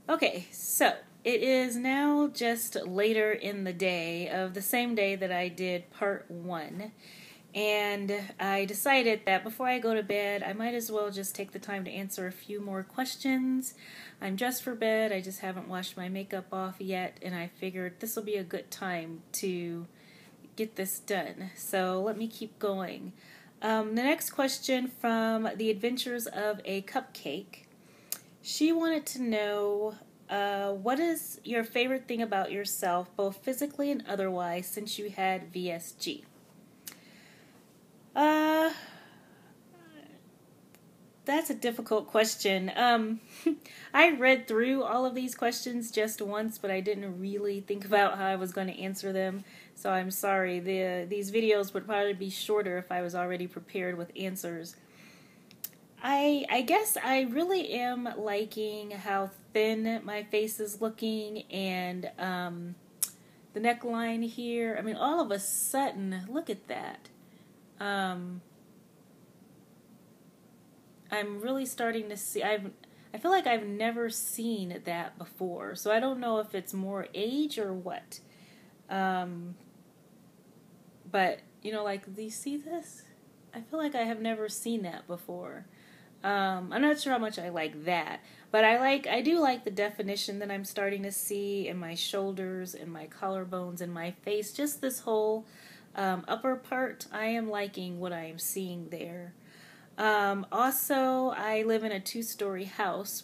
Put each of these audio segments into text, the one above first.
Okay, so it is now just later in the day of the same day that I did part one. And I decided that before I go to bed, I might as well just take the time to answer a few more questions. I'm dressed for bed, I just haven't washed my makeup off yet, and I figured this will be a good time to get this done. So let me keep going. The next question from The Adventures of a Cupcake. She wanted to know what is your favorite thing about yourself, both physically and otherwise, since you had VSG? Uh, that's a difficult question. I read through all of these questions just once, but I didn't really think about how I was going to answer them. So I'm sorry. These videos would probably be shorter if I was already prepared with answers. I guess I really am liking how thin my face is looking, and the neckline here. I mean, all of a sudden, look at that. I'm really starting to see. I feel like I've never seen that before, so I don't know if it's more age or what. But like, do you see this? I feel like I have never seen that before. I'm not sure how much I like that, but I do like the definition that I'm starting to see in my shoulders and my collarbones and my face. Just this whole upper part, I am liking what I am seeing there. Also, I live in a 2-story house,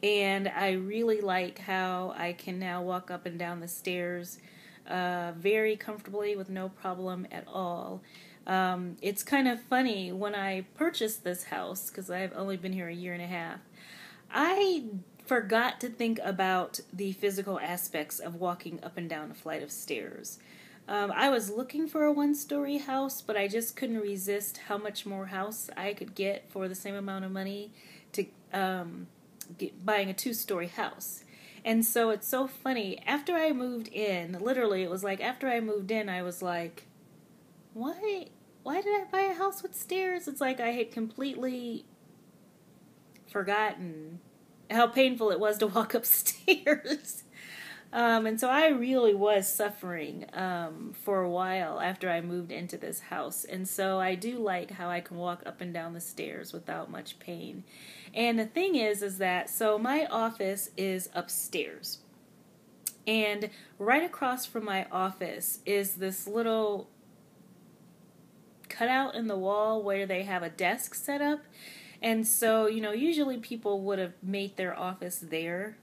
and I really like how I can now walk up and down the stairs very comfortably with no problem at all. It's kind of funny, when I purchased this house, because I've only been here a year and a half, I forgot to think about the physical aspects of walking up and down a flight of stairs. I was looking for a 1-story house, but I just couldn't resist how much more house I could get for the same amount of money to buying a 2-story house. And so it's so funny. After I moved in, literally, it was like after I moved in, I was like, why did I buy a house with stairs? It's like I had completely forgotten how painful it was to walk upstairs. And so I really was suffering for a while after I moved into this house. And so I do like how I can walk up and down the stairs without much pain. And the thing is that, so my office is upstairs. And right across from my office is this little cutout in the wall where they have a desk set up. And so, usually people would have made their office there.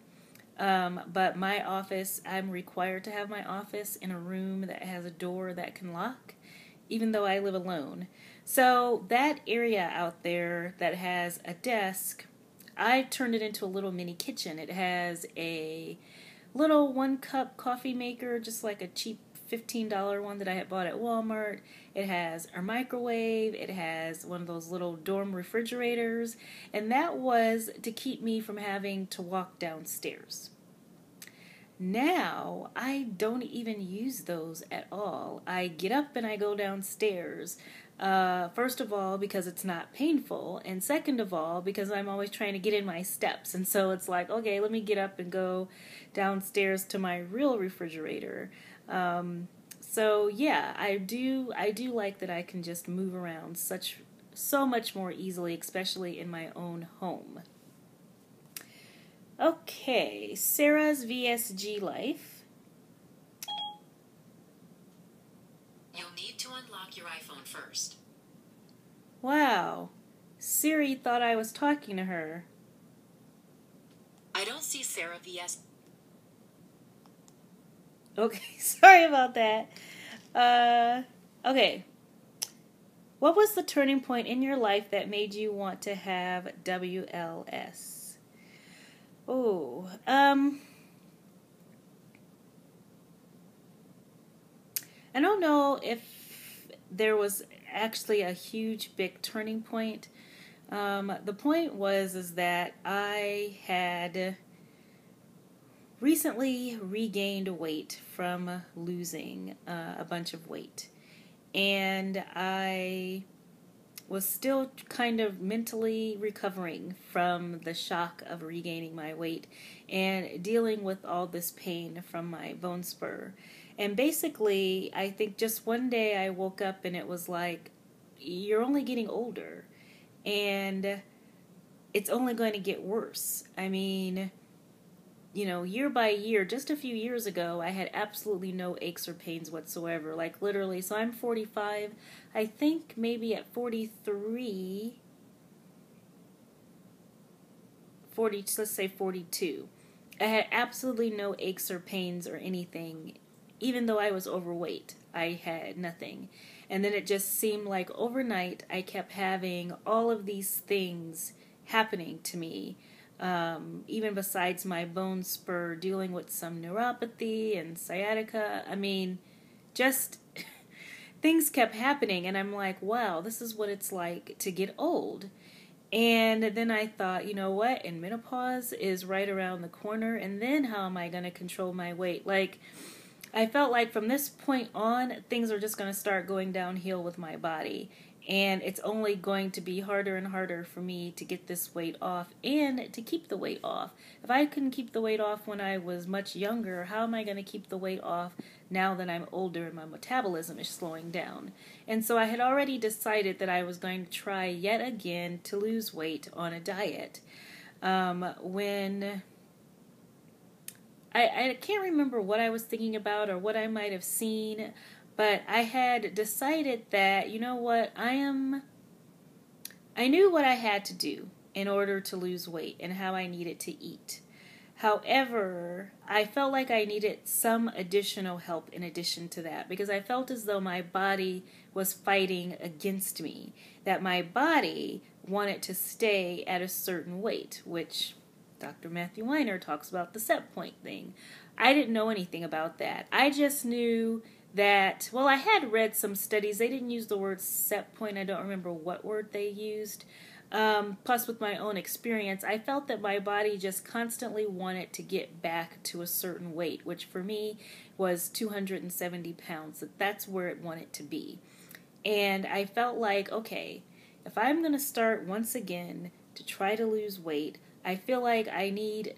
But my office, I'm required to have my office in a room that has a door that can lock, even though I live alone. So that area out there that has a desk, I turned it into a little mini kitchen. It has a little 1-cup coffee maker, just like a cheap $15 one that I had bought at Walmart. It has a microwave. It has one of those little dorm refrigerators. And that was to keep me from having to walk downstairs. Now, I don't even use those at all. I get up and I go downstairs. First of all, because it's not painful. And second of all, because I'm always trying to get in my steps. And so it's like, okay, let me get up and go downstairs to my real refrigerator. So yeah, I do like that I can just move around so much more easily, especially in my own home. Okay, Sarah's VSG life. You'll need to unlock your iPhone first. Wow, Siri thought I was talking to her. I don't see Sarah VS. Okay, sorry about that. Okay. What was the turning point in your life that made you want to have WLS? Oh, I don't know if there was actually a huge big turning point. The point is that I had recently regained weight from losing a bunch of weight. And I was still kind of mentally recovering from the shock of regaining my weight and dealing with all this pain from my bone spur. And basically, I think just one day I woke up and it was like, you're only getting older and it's only going to get worse. I mean, year by year, just a few years ago, I had absolutely no aches or pains whatsoever. Like literally, so I'm 45. I think maybe at 43, let's say 42, I had absolutely no aches or pains or anything. Even though I was overweight, I had nothing. And then it just seemed like overnight I kept having all of these things happening to me. Even besides my bone spur, dealing with some neuropathy and sciatica. I mean, just things kept happening, and I'm like, wow, this is what it's like to get old. And then I thought, you know what? And menopause is right around the corner, and then how am I going to control my weight? Like, I felt like from this point on, things are just going to start going downhill with my body. And it's only going to be harder and harder for me to get this weight off and to keep the weight off. If I couldn't keep the weight off when I was much younger, how am I going to keep the weight off now that I'm older and my metabolism is slowing down? And so I had already decided that I was going to try yet again to lose weight on a diet. When I can't remember what I was thinking about or what I might have seen, but I had decided that, you know what, I knew what I had to do in order to lose weight and how I needed to eat. However, I felt like I needed some additional help in addition to that because I felt as though my body was fighting against me, that my body wanted to stay at a certain weight, which Dr. Matthew Weiner talks about the set point thing. I didn't know anything about that. I just knew that, well, I had read some studies. They didn't use the word set point. I don't remember what word they used. Plus, with my own experience, I felt that my body just constantly wanted to get back to a certain weight, which for me was 270 pounds. That's where it wanted to be. And I felt like, okay, if I'm going to start once again to try to lose weight, I feel like I need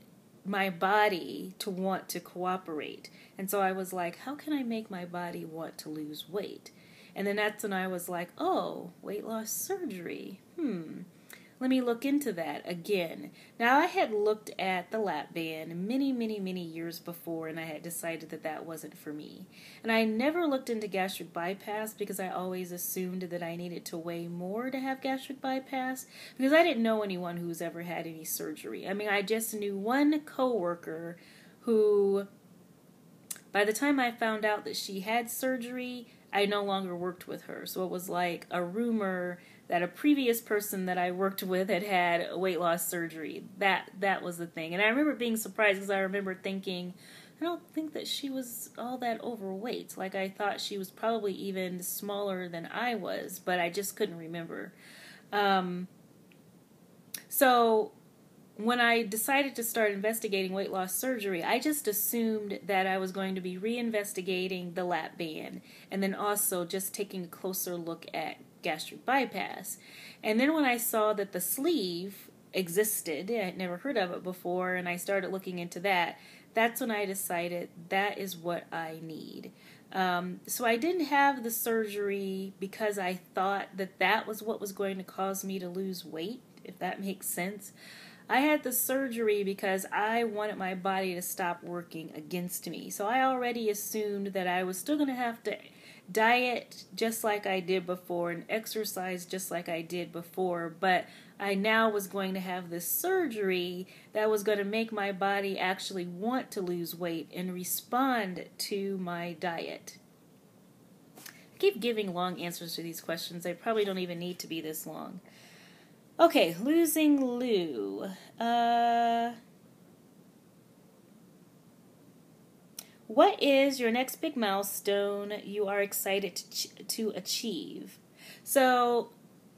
my body to want to cooperate. And so I was like, how can I make my body want to lose weight? And then that's when I was like, oh, weight loss surgery. Let me look into that again. Now, I had looked at the lap band many, many, many years before, and I had decided that that wasn't for me. And I never looked into gastric bypass because I always assumed that I needed to weigh more to have gastric bypass because I didn't know anyone who's ever had any surgery. I mean, I just knew one coworker who, by the time I found out that she had surgery, I no longer worked with her. So it was like a rumor that a previous person that I worked with had weight loss surgery. That was the thing. And I remember being surprised because I remember thinking, I don't think that she was all that overweight. Like, I thought she was probably even smaller than I was, but I just couldn't remember. So when I decided to start investigating weight loss surgery, I just assumed that I was going to be reinvestigating the lap band and then also just taking a closer look at gastric bypass. And then when I saw that the sleeve existed, I had never heard of it before, and I started looking into that, that's when I decided that is what I need. So I didn't have the surgery because I thought that that was what was going to cause me to lose weight, if that makes sense. I had the surgery because I wanted my body to stop working against me. So I already assumed that I was still going to have to diet just like I did before and exercise just like I did before, but I now was going to have this surgery that was going to make my body actually want to lose weight and respond to my diet. I keep giving long answers to these questions. They probably don't even need to be this long. Okay, losing Lou. What is your next big milestone you are excited to achieve? So,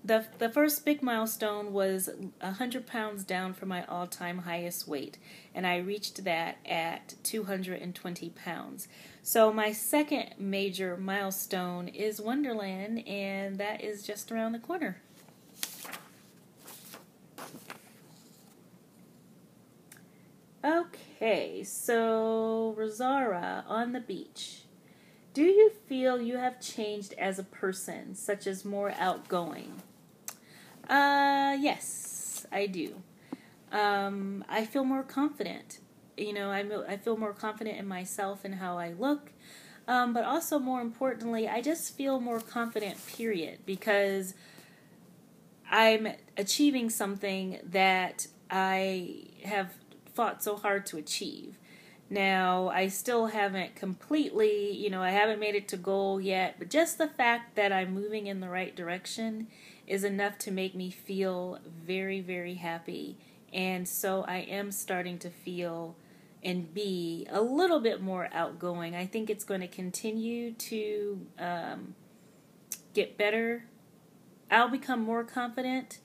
the first big milestone was 100 pounds down from my all-time highest weight, and I reached that at 220 pounds. So my second major milestone is Wonderland, and that is just around the corner. Okay, so Rosara, on the beach. Do you feel you have changed as a person, such as more outgoing? Yes, I do. I feel more confident. I feel more confident in myself and how I look. But also, more importantly, I just feel more confident, period, because I'm achieving something that I have fought so hard to achieve. Now, I still haven't completely, I haven't made it to goal yet, but just the fact that I'm moving in the right direction is enough to make me feel very, very happy. And so I am starting to feel and be a little bit more outgoing. I think it's going to continue to get better. I'll become more confident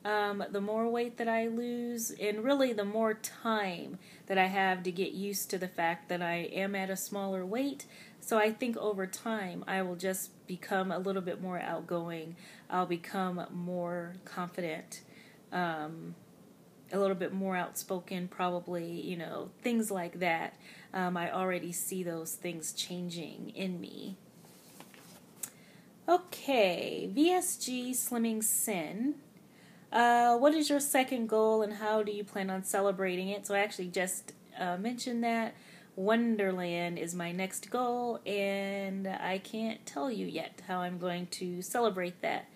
the more weight that I lose, and really the more time that I have to get used to the fact that I am at a smaller weight. So I think over time I will just become a little bit more outgoing. I'll become more confident, a little bit more outspoken, probably, things like that. I already see those things changing in me. Okay, VSG Slimming Sin. What is your second goal and how do you plan on celebrating it? So I actually just mentioned that. Wonderland is my next goal, and I can't tell you yet how I'm going to celebrate that.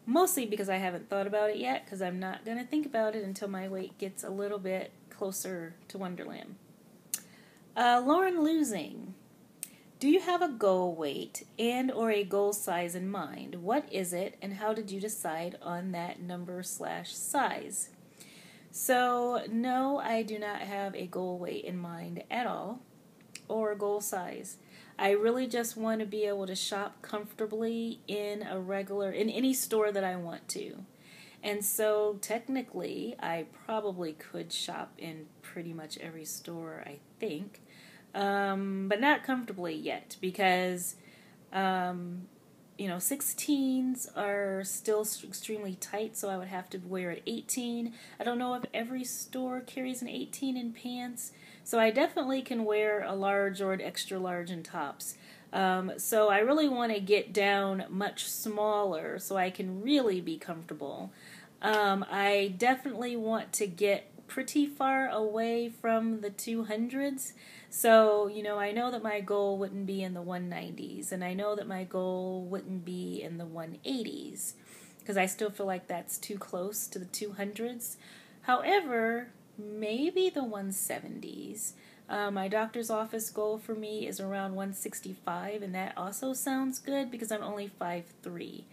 Mostly because I haven't thought about it yet, because I'm not going to think about it until my weight gets a little bit closer to Wonderland. Lauren Losing. Do you have a goal weight and or a goal size in mind? What is it, and how did you decide on that number/size? So, no, I do not have a goal weight in mind at all, or a goal size. I really just want to be able to shop comfortably in any store that I want to. And so, technically, I probably could shop in pretty much every store, I think. But not comfortably yet, because 16s are still extremely tight, so I would have to wear an 18. I don't know if every store carries an 18 in pants, so I definitely can wear a large or an extra large in tops. So I really want to get down much smaller so I can really be comfortable. I definitely want to get pretty far away from the 200s. So, I know that my goal wouldn't be in the 190s, and I know that my goal wouldn't be in the 180s, because I still feel like that's too close to the 200s. However, maybe the 170s. My doctor's office goal for me is around 165, and that also sounds good because I'm only 5'3".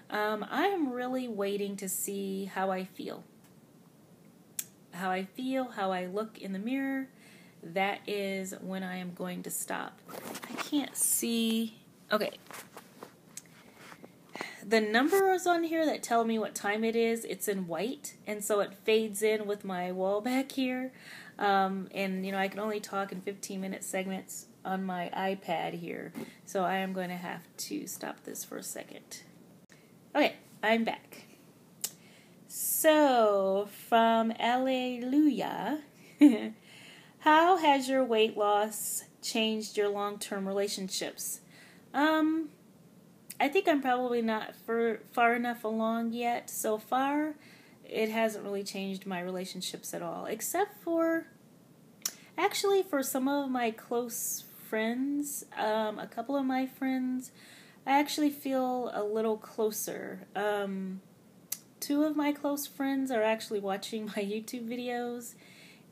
I am really waiting to see how I feel. How I look in the mirror. That is when I am going to stop. I can't see. Okay. The numbers on here that tell me what time it is, it's in white, and so it fades in with my wall back here. And, I can only talk in 15-minute segments on my iPad here, so I am going to have to stop this for a second. Okay, I'm back. So, from Alleluia, how has your weight loss changed your long-term relationships? I think I'm probably not far enough along yet. So far, it hasn't really changed my relationships at all, except for some of my close friends, a couple of my friends, I actually feel a little closer. Two of my close friends are actually watching my YouTube videos,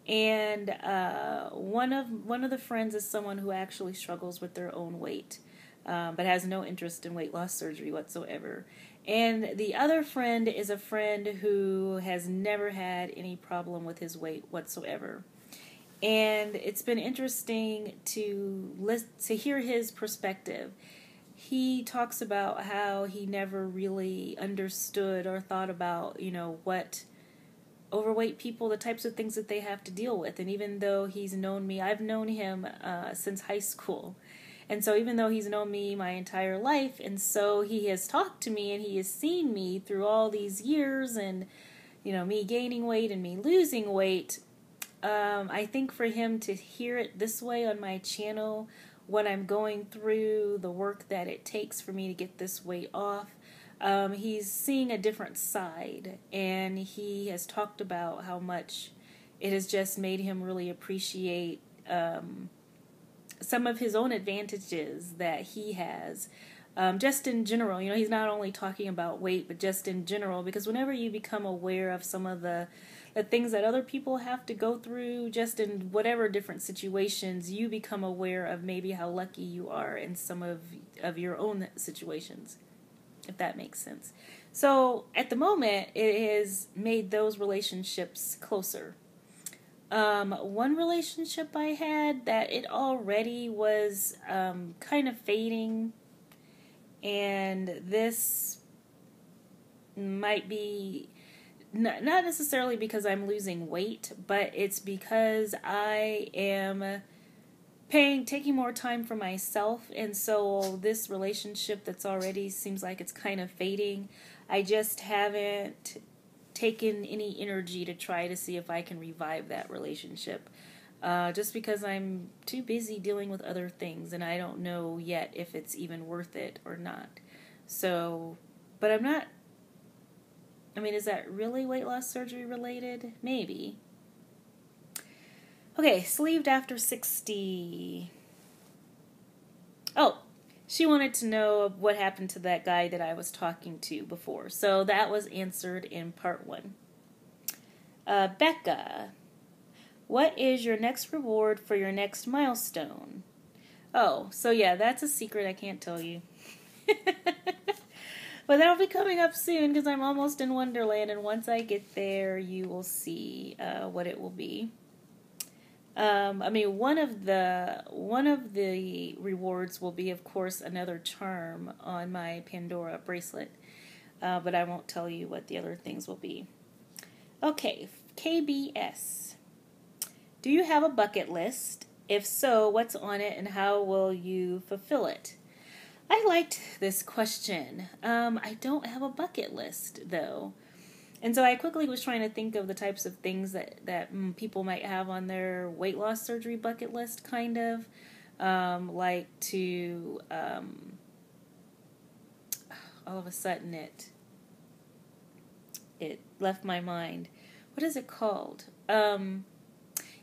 and one of the friends is someone who actually struggles with their own weight, but has no interest in weight loss surgery whatsoever. And the other friend is a friend who has never had any problem with his weight whatsoever. And it's been interesting to hear his perspective. He talks about how he never really understood or thought about, what overweight people, the types of things that they have to deal with. And even though he's known me, I've known him since high school. And so even though he's known me my entire life, and so he has talked to me and he has seen me through all these years and, me gaining weight and me losing weight, I think for him to hear it this way on my channel, when I'm going through the work that it takes for me to get this weight off, he's seeing a different side, and he has talked about how much it has just made him really appreciate some of his own advantages that he has. Just in general, he's not only talking about weight, but just in general, because whenever you become aware of some of the things that other people have to go through, just in whatever different situations, you become aware of maybe how lucky you are in some of your own situations, if that makes sense. So at the moment, it has made those relationships closer. One relationship I had that it already was kind of fading, and this might be not necessarily because I'm losing weight, but it's because I am taking more time for myself, and so this relationship that's already seems like it's kind of fading, I just haven't taken any energy to try to see if I can revive that relationship. Just because I'm too busy dealing with other things, and I don't know yet if it's even worth it or not. So, but I'm not, is that really weight loss surgery related? Maybe. Okay, sleeved after 60. Oh, she wanted to know what happened to that guy that I was talking to before. So that was answered in part 1. Becca, what is your next reward for your next milestone? Oh, so yeah, that's a secret I can't tell you. But that'll be coming up soon because I'm almost in Wonderland, and once I get there, you will see what it will be. One of the rewards will be, of course, another charm on my Pandora bracelet, but I won't tell you what the other things will be. Okay, KBS. Do you have a bucket list? If so, what's on it, and how will you fulfill it? I liked this question. I don't have a bucket list, though. And so I quickly was trying to think of the types of things that people might have on their weight loss surgery bucket list, kind of. Like to, all of a sudden it left my mind. What is it called?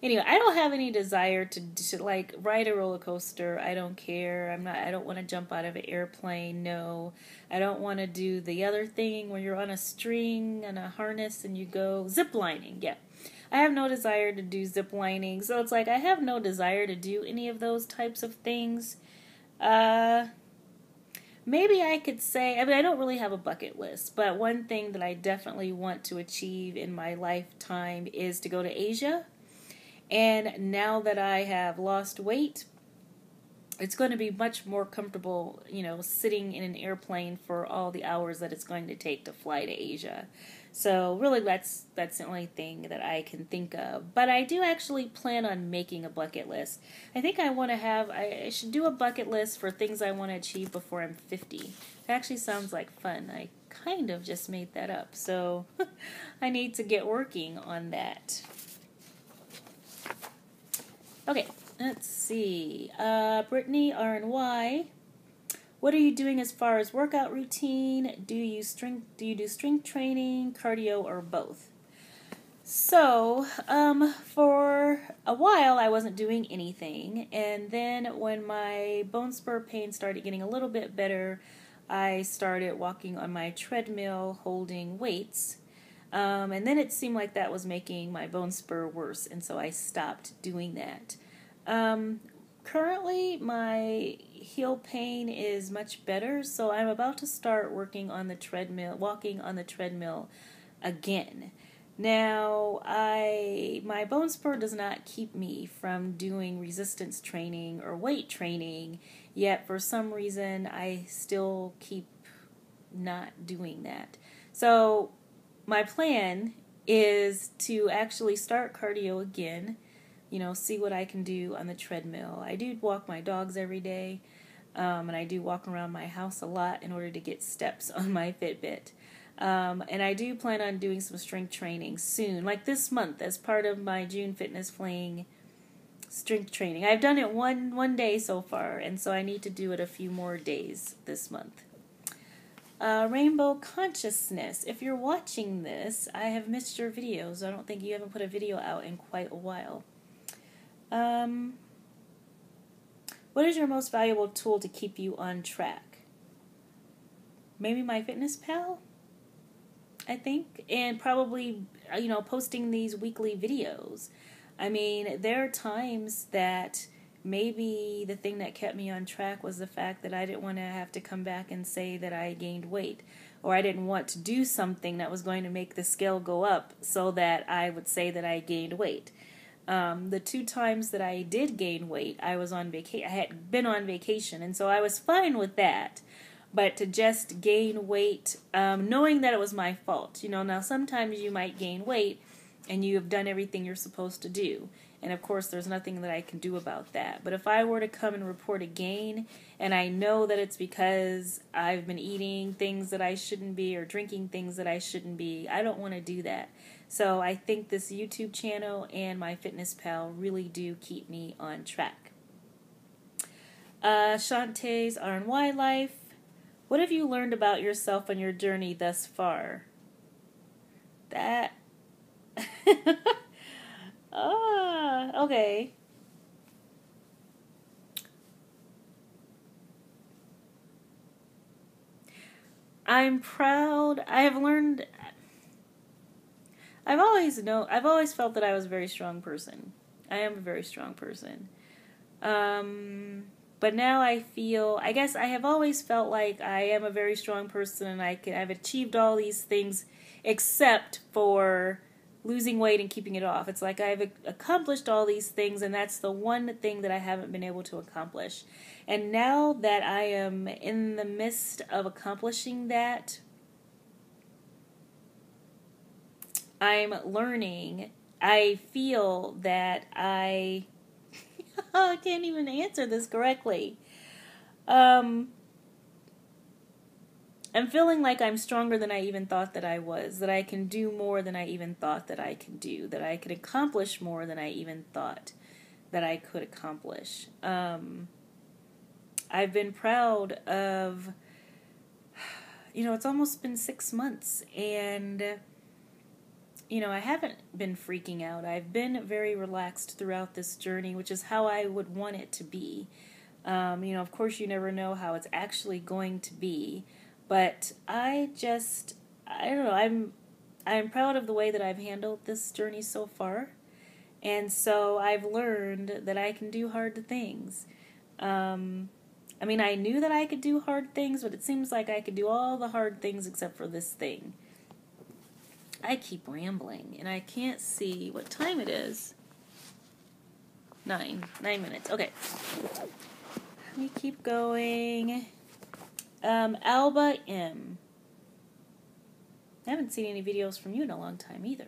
Anyway, I don't have any desire to like ride a roller coaster. I don't care. I don't want to jump out of an airplane. No. I don't want to do the other thing where you're on a string and a harness and you go zip lining. Yeah. I have no desire to do zip lining. So it's like I have no desire to do any of those types of things. Maybe I could say, I don't really have a bucket list, but one thing that I definitely want to achieve in my lifetime is to go to Asia. And now that I have lost weight, it's going to be much more comfortable, sitting in an airplane for all the hours that it's going to take to fly to Asia. So really that's the only thing that I can think of. But I do actually plan on making a bucket list. I think I should do a bucket list for things I want to achieve before I'm 50. It actually sounds like fun. I kind of just made that up. So I need to get working on that. Okay, let's see. Brittany RNY, what are you doing as far as workout routine? Do you do strength training, cardio, or both? So, for a while I wasn't doing anything, and then when my bone spur pain started getting a little bit better, I started walking on my treadmill holding weights. And then it seemed like that was making my bone spur worse, and so I stopped doing that. Currently, my heel pain is much better, so I'm about to start walking on the treadmill again. Now, my bone spur does not keep me from doing resistance training or weight training, yet for some reason I still keep not doing that. So my plan is to actually start cardio again, see what I can do on the treadmill. I do walk my dogs every day, and I do walk around my house a lot in order to get steps on my Fitbit. And I do plan on doing some strength training soon, like this month, as part of my June Fitness Fling strength training. I've done it one day so far, and so I need to do it a few more days this month. Rainbow Consciousness. If you're watching this, I have missed your videos. I don't think you haven't put a video out in quite a while. What is your most valuable tool to keep you on track? Maybe MyFitnessPal, I think, and probably, posting these weekly videos. I mean, there are times that maybe the thing that kept me on track was the fact that I didn't want to have to come back and say that I gained weight, or I didn't want to do something that was going to make the scale go up so that I would say that I gained weight. The 2 times that I did gain weight, I was on vacation. I had been on vacation, and so I was fine with that. But to just gain weight, knowing that it was my fault. Now sometimes you might gain weight and you have done everything you're supposed to do. And of course there's nothing that I can do about that. But if I were to come and report a gain, and I know that it's because I've been eating things that I shouldn't be or drinking things that I shouldn't be, I don't want to do that. So I think this YouTube channel and MyFitnessPal really do keep me on track. Shantae's RNY Life. What have you learned about yourself on your journey thus far? That. Okay. I'm proud. I've always felt that I was a very strong person. I am a very strong person. But now I guess I have always felt like I am a very strong person, and I've achieved all these things except for losing weight and keeping it off. It's like I've accomplished all these things, and that's the one thing that I haven't been able to accomplish. And now that I am in the midst of accomplishing that, I'm learning. I feel that I can't even answer this correctly. I'm feeling like I'm stronger than I even thought that I was, that I can do more than I even thought that I can do, that I could accomplish more than I even thought that I could accomplish. I've been proud of, it's almost been 6 months, and I haven't been freaking out. I've been very relaxed throughout this journey, which is how I would want it to be. Of course you never know how it's actually going to be, but I don't know, I'm proud of the way that I've handled this journey so far, and so I've learned that I can do hard things. I knew that I could do hard things, but it seems like I could do all the hard things except for this thing. I keep rambling, and I can't see what time it is. 9 minutes. Okay. Let me keep going. Alba M. I haven't seen any videos from you in a long time either.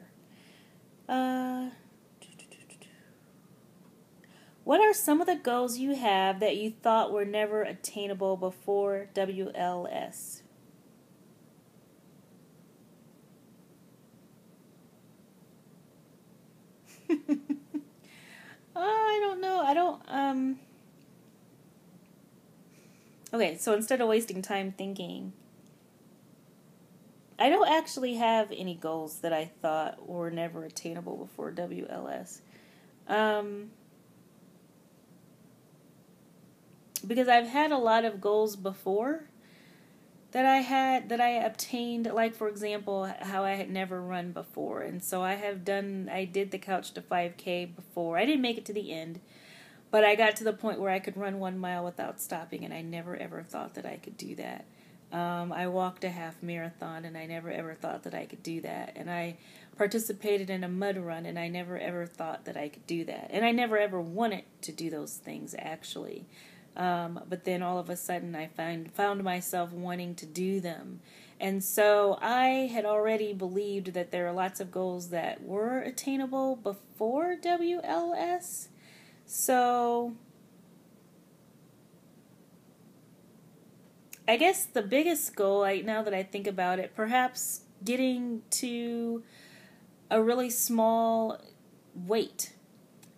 What are some of the goals you have that you thought were never attainable before WLS? I don't know. Okay, so instead of wasting time thinking, I don't actually have any goals that I thought were never attainable before WLS. Because I've had a lot of goals before that I obtained, like for example, how I had never run before. And so I did the Couch to 5K before. I didn't make it to the end, but I got to the point where I could run 1 mile without stopping, and I never ever thought that I could do that. I walked a half marathon, and I never ever thought that I could do that. And I participated in a mud run, and I never ever thought that I could do that. And I never ever wanted to do those things, actually. But then all of a sudden I found myself wanting to do them. And so I had already believed that there are lots of goals that were attainable before WLS. So I guess the biggest goal, now that I think about it, perhaps getting to a really small weight.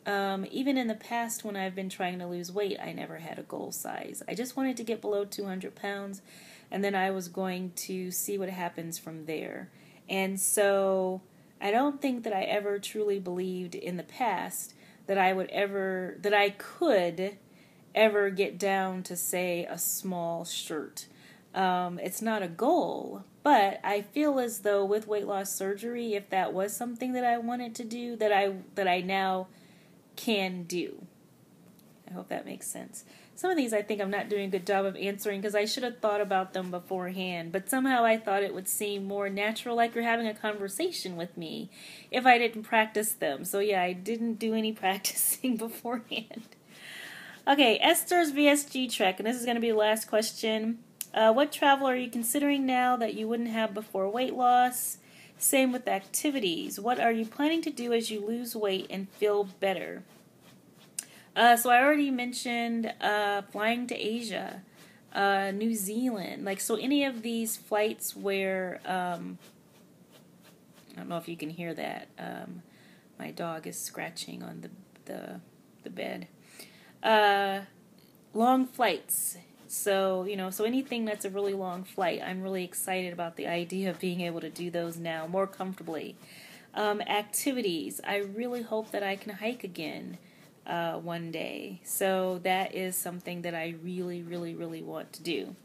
Even in the past when I've been trying to lose weight, I never had a goal size. I just wanted to get below 200 pounds, and then I was going to see what happens from there. And so I don't think that I ever truly believed in the past that I could ever get down to, say, a small shirt. It's not a goal, but I feel as though with weight loss surgery, if that was something that I wanted to do, that I now can do. I hope that makes sense. Some of these I think I'm not doing a good job of answering because I should have thought about them beforehand, but somehow I thought it would seem more natural, like you're having a conversation with me, if I didn't practice them. So yeah, I didn't do any practicing beforehand. Okay, Esther's VSG Trek, and this is going to be the last question. What travel are you considering now that you wouldn't have before weight loss? Same with activities. What are you planning to do as you lose weight and feel better? So I already mentioned flying to Asia, New Zealand. So any of these flights where, I don't know if you can hear that. My dog is scratching on the bed. Long flights. So anything that's a really long flight, I'm really excited about the idea of being able to do those now more comfortably. Activities. I really hope that I can hike again one day. So that is something that I really, really, really want to do.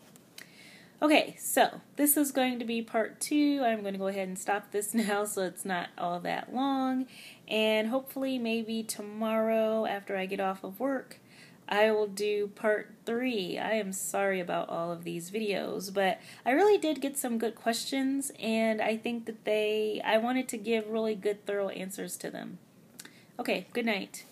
Okay, so this is going to be part 2. I'm going to go ahead and stop this now so it's not all that long. And hopefully maybe tomorrow after I get off of work, I will do part 3. I am sorry about all of these videos, but I really did get some good questions, and I think that I wanted to give really good, thorough answers to them. Okay, good night.